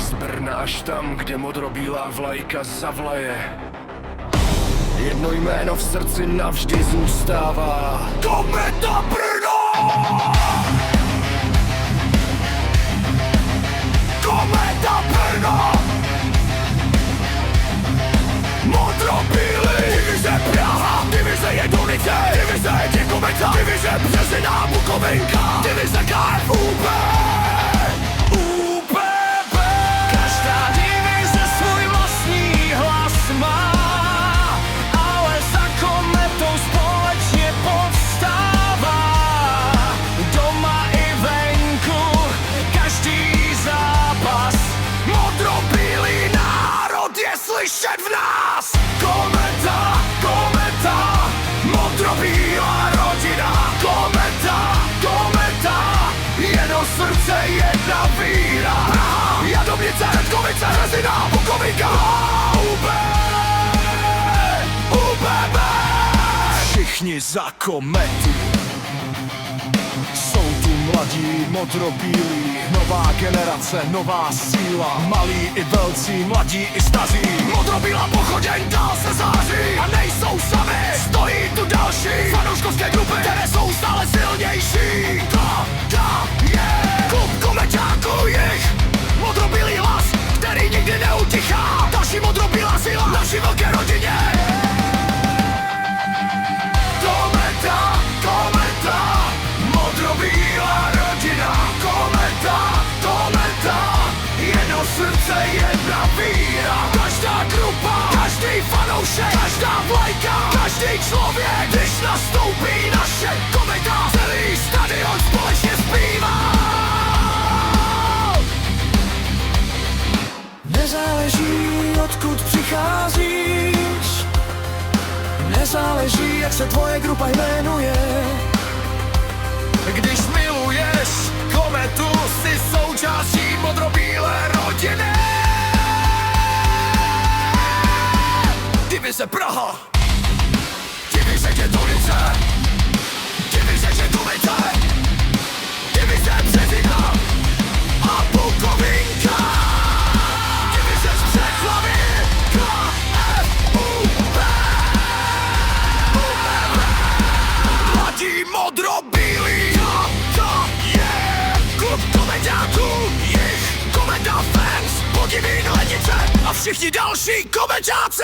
Z Brna až tam, kde modrobílá vlajka zavlaje, jedno jméno v srdci navždy zůstává: Kometa Brno! Kometa Brno! Modrobílý! Divize Praha! Divize Jedonice! Divize Kometa! Divize Březina Bukovinka! Divize KFUB! Každá divize svůj vlastní hlas má, ale za Kometou společně povstává. Doma i venku, každý zápas. Modrobílý národ je slyšet v nás. Kometa, kometa, modrobílá rodina. Kometa, kometa, jedno srdce, jedna víra. Praha, Jadomice, Redkovice, Březina, Bukovinka. UBB. Všichni za Kometu. Jsou tu mladí, modrobílí, nová generace, nová síla. Malí i velcí, mladí i staří. Modrobílá pochodeň dál se září a nejsou sami. Stojí tu další fanouškovské grupy, které jsou stále silnější. Klub komeťáků jich, modrobílý hlas, který nikdy neutichá. Další modrobílá síla naší velké rodině. Kometa, kometa, modrobílá rodina. Kometa, kometa, jedno srdce, jedna víra. Každá grupa, každý fanoušek, každá vlajka, každý člověk, když nastoupí naše Kometa, celý stadion společně zpívá. Nezáleží, odkud přicházíš, nezáleží, jak se tvoje grupa jmenuje. Když miluješ Kometu, jsi součástí modrobílé rodiny. Divize Praha, divize Jedonice, divize Kometa, divize Březina a Bukovinka. Divize z Břeclavi, KFUB. Mladí modrobílí, to je klub komeťáků, jich Kometa fans, podiví Hlenice a všichni další komeťáci.